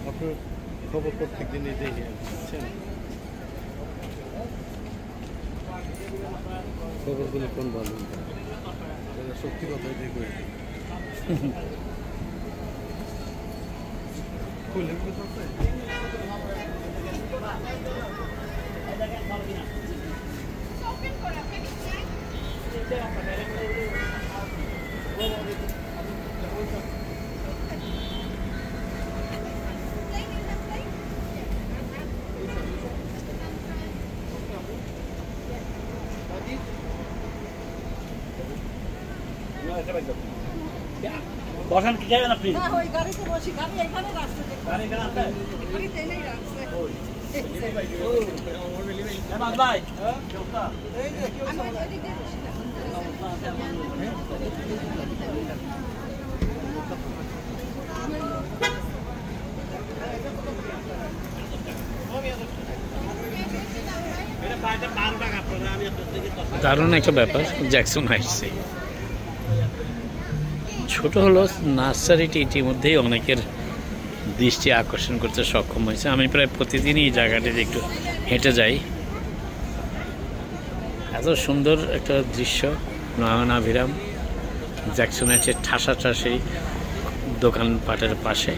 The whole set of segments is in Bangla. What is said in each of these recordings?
আপনার খবর প্রত্যেক দিনই দেখি, বুঝছেন? খবরগুলি কোন ভালো, সত্যি কথাই দেখবে। বসান কি যাবেন আপনি? না, ওই গাড়িতে বসি, গাড়ি এখানে রাখছে। গাড়ি এখানে আছে? গাড়ি টেনেই রাখছে। হেমাদ ভাই, কি অবস্থা? আমি ওই দিকে বসি না। দারুণ একটা ব্যাপার। জ্যাকসন হাইটসে ছোট হলো নার্সারিটি ইতিমধ্যেই অনেকের দৃষ্টি আকর্ষণ করতে সক্ষম হয়েছে। আমি প্রায় প্রতিদিনই এই জায়গাটিতে একটু হেঁটে যাই। এত সুন্দর একটা দৃশ্য, নয়নাভিরাম। জ্যাকসন হাইটসের ঠাসাঠাসি দোকানপাটের পাশে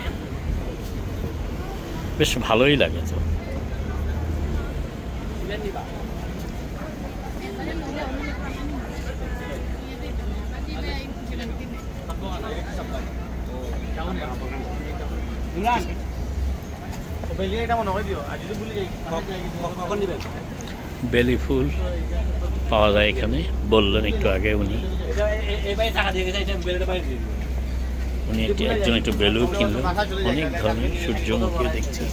বেশ ভালোই লাগে। তো বেলি ফুল পাওয়া যায় এখানে, বললেন একটু আগে উনি। একজন একটু বেলু কিনলেন। অনেক ধরনের সূর্যমুখী দেখছি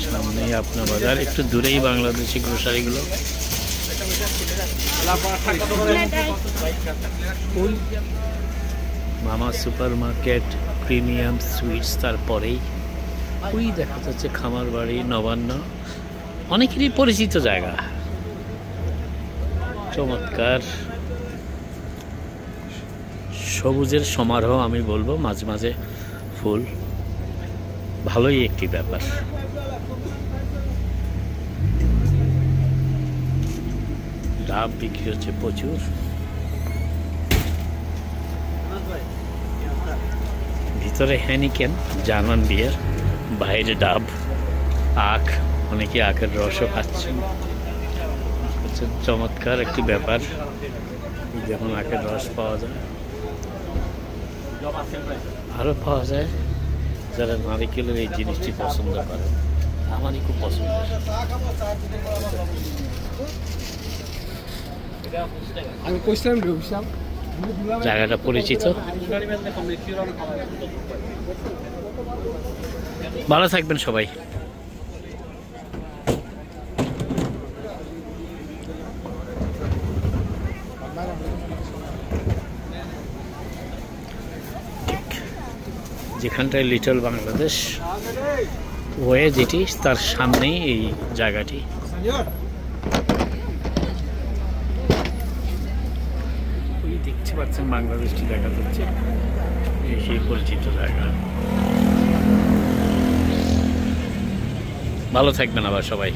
সামনেই আপনার বাজার, একটু দূরেই বাংলাদেশি গ্রোসারিগুলো। মামা সুপার মার্কেট, প্রিমিয়াম সুইটস, তারপরেই ওই দেখা যাচ্ছে খামার বাড়ি, নবান্ন, অনেকেরই পরিচিত জায়গা। চমৎকার সবুজের সমারোহ আমি বলবো, মাঝে মাঝে ফুল, ভালোই একটি ব্যাপার। ডাব বিক্রি হচ্ছে প্রচুর। ভিতরে হ্যানিকেন জার্মান বিয়ার, বাইরে ডাব, আখ, অনেকে আখের রসও খাচ্ছেন। চমৎকার একটি ব্যাপার। যখন আখের রস পাওয়া যায়, আরও পাওয়া যায় যারা নারিকেলের এই জিনিসটি পছন্দ করে। আমারই খুব পছন্দ। জায়গাটা পরিচিত। ভালো থাকবেন সবাই। যেখানটায় লিটল বাংলাদেশ ওয়ে যেটি, তার সামনেই এই জায়গাটি। ওই দেখতে পাচ্ছেন বাংলাদেশটি দেখা যাচ্ছে, এই সেই পরিচিত জায়গা। ভালো থাকবেন আবার সবাই।